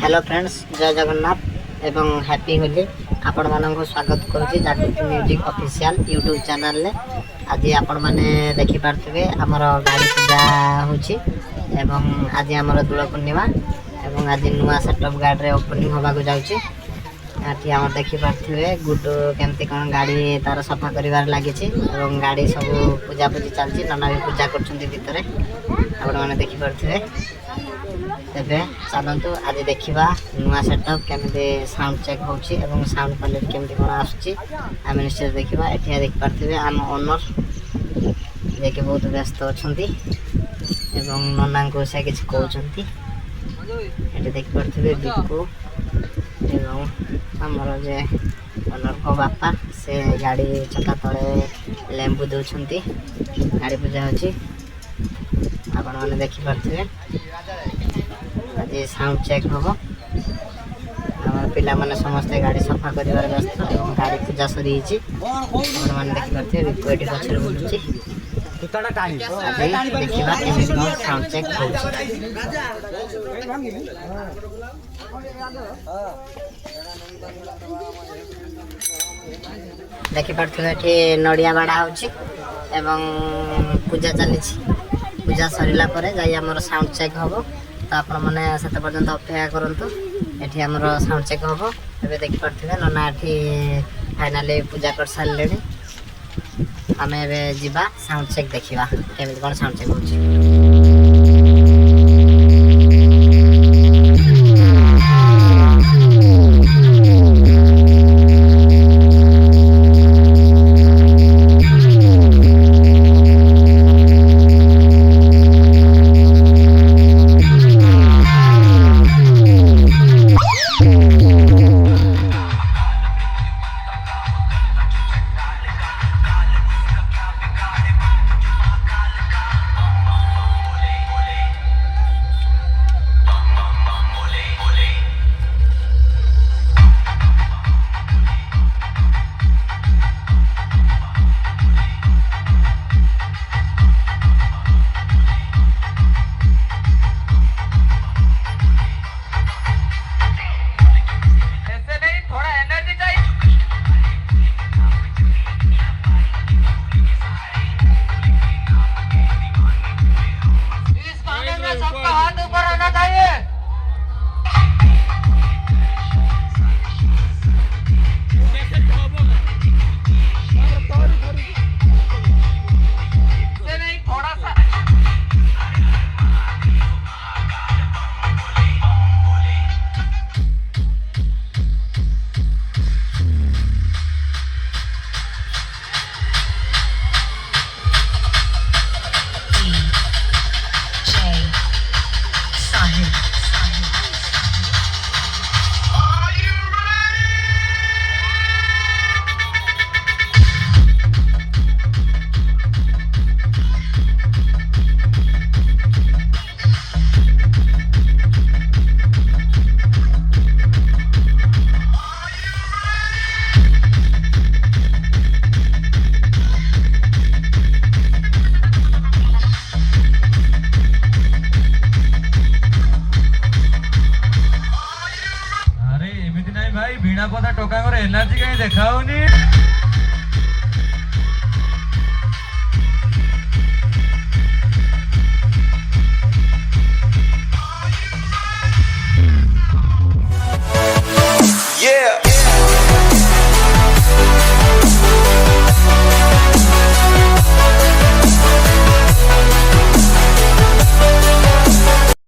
Hello friends, जय जगन्नाथ एवं happy Holi. आपण मानक स्वागत करुच्ची जागृति म्यूजिक ऑफिशियल यूट्यूब चैनल ले। आज आपण माने देखि पारथिबे हमर गाड़ी पूजा होची एवं आज हमर दुल पूर्णिमा एवं आज नुआ सेटअप गाड़ी रे ओपनिंग होबा को जाउची। आठी हमर देखि पारथिबे गुड्डू केमती कोन गाड़ी तार सफा करिवार लागि छि एवं गाड़ी सब पूजा पूजी चलची। नना भी पूजा करछन्ती भितरे आपण माने देखि पारथिबे। तेबे चलतु आज देखा नुआ सेटअप केमती साउंड चेक होची एवं साउंड क्वालिटी केमती कोन आछी आम निश्चय देखा। एठिया देख पारथिबे आम ओनर जे के बहुत व्यस्त अछंती एवं नना को से किछ कहउछंती। एठे देख पारथिबे बिकु एवं हमर जे ओनर को बापा से गाड़ी चक्का तले लेंबू दउछंती। गाड़ी पूजा होची आपण माने देखि पारथिबे। आज साउंड चेक हम आम पिला माने समस्ते गाड़ी सफा कर व्यस्त एवं गाड़ी पूजा सरी मैंने देखिए विकोटी पचर बुलूची। देखा साउंड चेक देखी पारे नड़िया बाड़ा एवं पूजा चली पूजा सरला जामर साउंड चेक हम। तो आपण मैंने से पर्यटन अपेक्षा करूँ। ये आमर साउंड चेक हम ए देखी पारे नना ये फाइनाली पूजा कर सारे। आम ए जा साउंड चेक देखा केमी कौन साउंड चेक हो। भाई बीणा पता टोका एनर्जी कहीं देखा